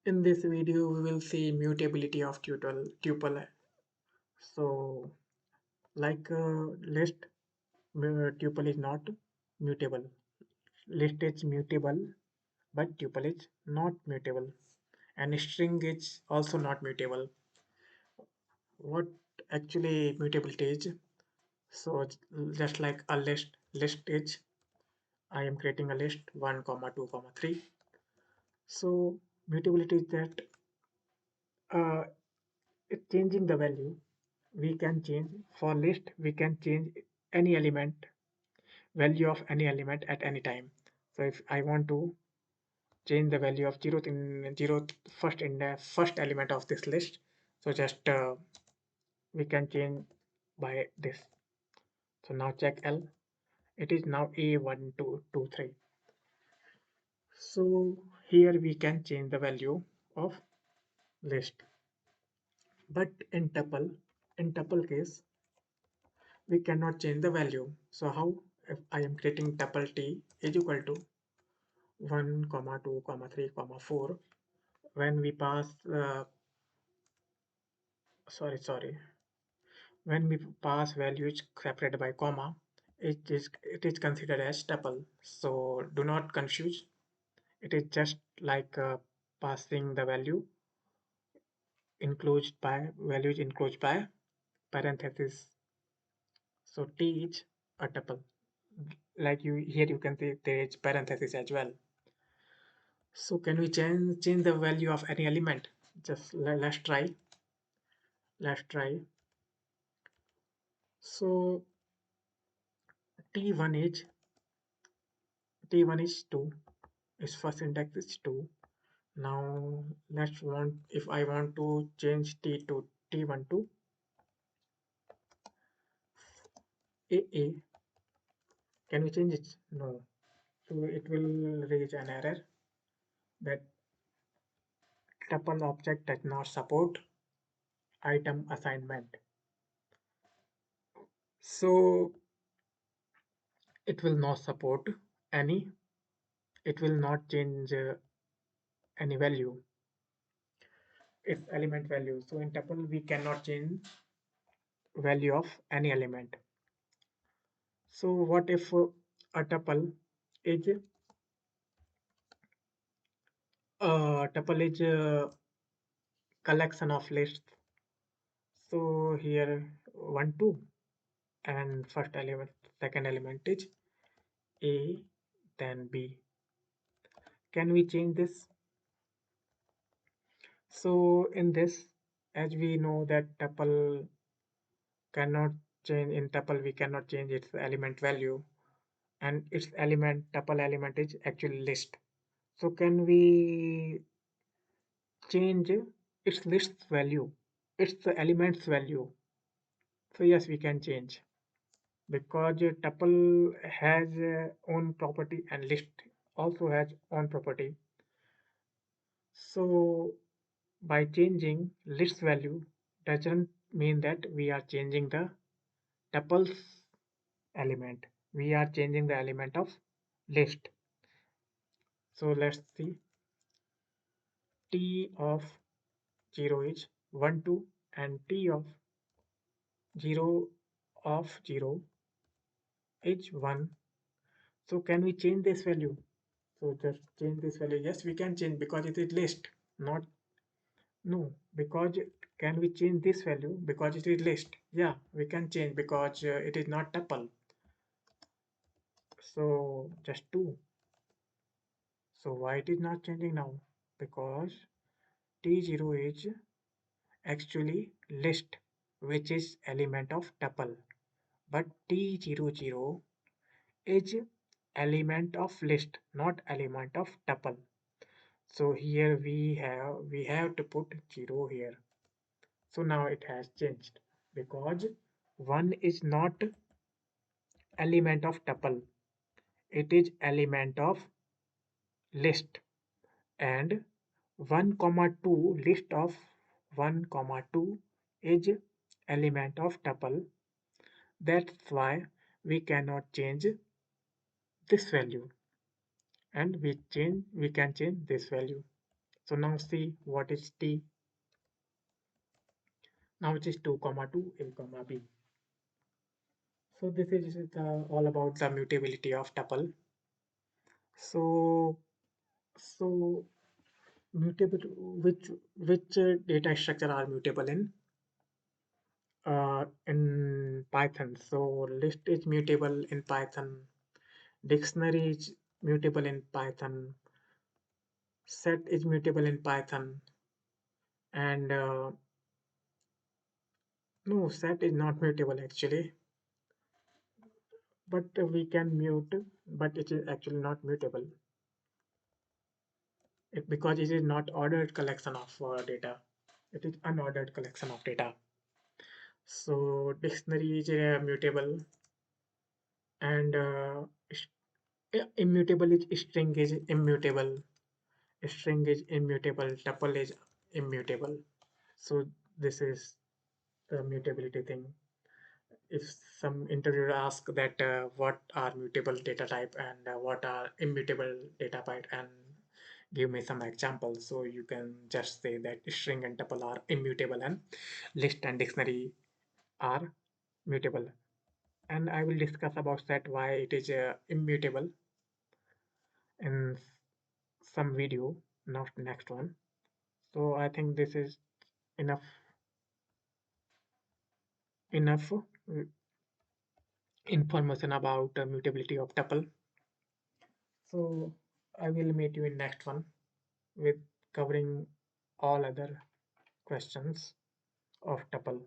In this video, we will see mutability of tuple. So, like list, tuple is not mutable. List is mutable, but tuple is not mutable. And string is also not mutable. What actually mutability is? So, just like a list is, I am creating a list 1, comma 2, comma 3. So, mutability is that uh, it's changing the value. We can change for list, we can change any element, value of any element at any time. So if I want to change the value of zeroth first in the first element of this list, so just we can change by this. So now check L, it is now A1223. So here we can change the value of list, but in tuple case we cannot change the value. So how? If I am creating tuple t is equal to 1, comma 2, comma 3, comma 4, when we pass sorry, when we pass values separated by comma, it is considered as tuple. So do not confuse. It is just like passing the values enclosed by parenthesis. So t is a tuple. Like you here you can see there is parenthesis as well. So can we change the value of any element? Just let's try. Let's try. So T1 is T1 is 2. Its first index is 2. Now let's want if I want to change T to T1 to AA. Can we change it? No. So it will raise an error that tuple object does not support item assignment. So it will not support any. It will not change any value. Its element value. So in tuple we cannot change value of any element. So what if a tuple is a collection of lists? So here 1, 2, and first element, second element is A, then B. Can we change this? So in this, as we know that tuple cannot change in tuple, we cannot change its element value, and its tuple element is actually list. So can we change its list value, its elements value? So yes, we can change because tuple has own property and list also has own property. So by changing list value doesn't mean that we are changing the tuples element. We are changing the element of list. So let's see. T of 0 is 1, 2, and T of 0 is 1. So can we change this value? So just change this value. Yes, we can change because it is list. Not no, because can we change this value because it is list? Yeah, we can change because it is not tuple. So just 2. So why it is not changing now? Because T0 is actually list, which is element of tuple, but T00 is element of list, not element of tuple. So here we have to put 0 here. So now it has changed because 1 is not element of tuple, it is element of list, and 1 comma 2 list of 1 comma 2 is element of tuple. That's why we cannot change this value, and we can change this value. So now see what is t. Now it is 2 comma 2 a comma b. So this is all about the mutability of tuple. So so mutable, which data structure are mutable in Python. So list is mutable in Python, dictionary is mutable in Python, set is mutable in Python, and no, set is not mutable actually, but we can mute, but it is actually not mutable. Because it is not ordered collection of data. It is unordered collection of data. So dictionary is mutable, and immutable is string is immutable. String is immutable. Tuple is immutable. So this is the mutability thing. If some interviewer asks that what are mutable data type and what are immutable data type, and give me some examples, so you can just say that string and tuple are immutable and list and dictionary are mutable. And I will discuss about that why it is immutable in some video, not next one. So I think this is enough enough information about mutability of tuple. So I will meet you in next one with covering all other questions of tuple.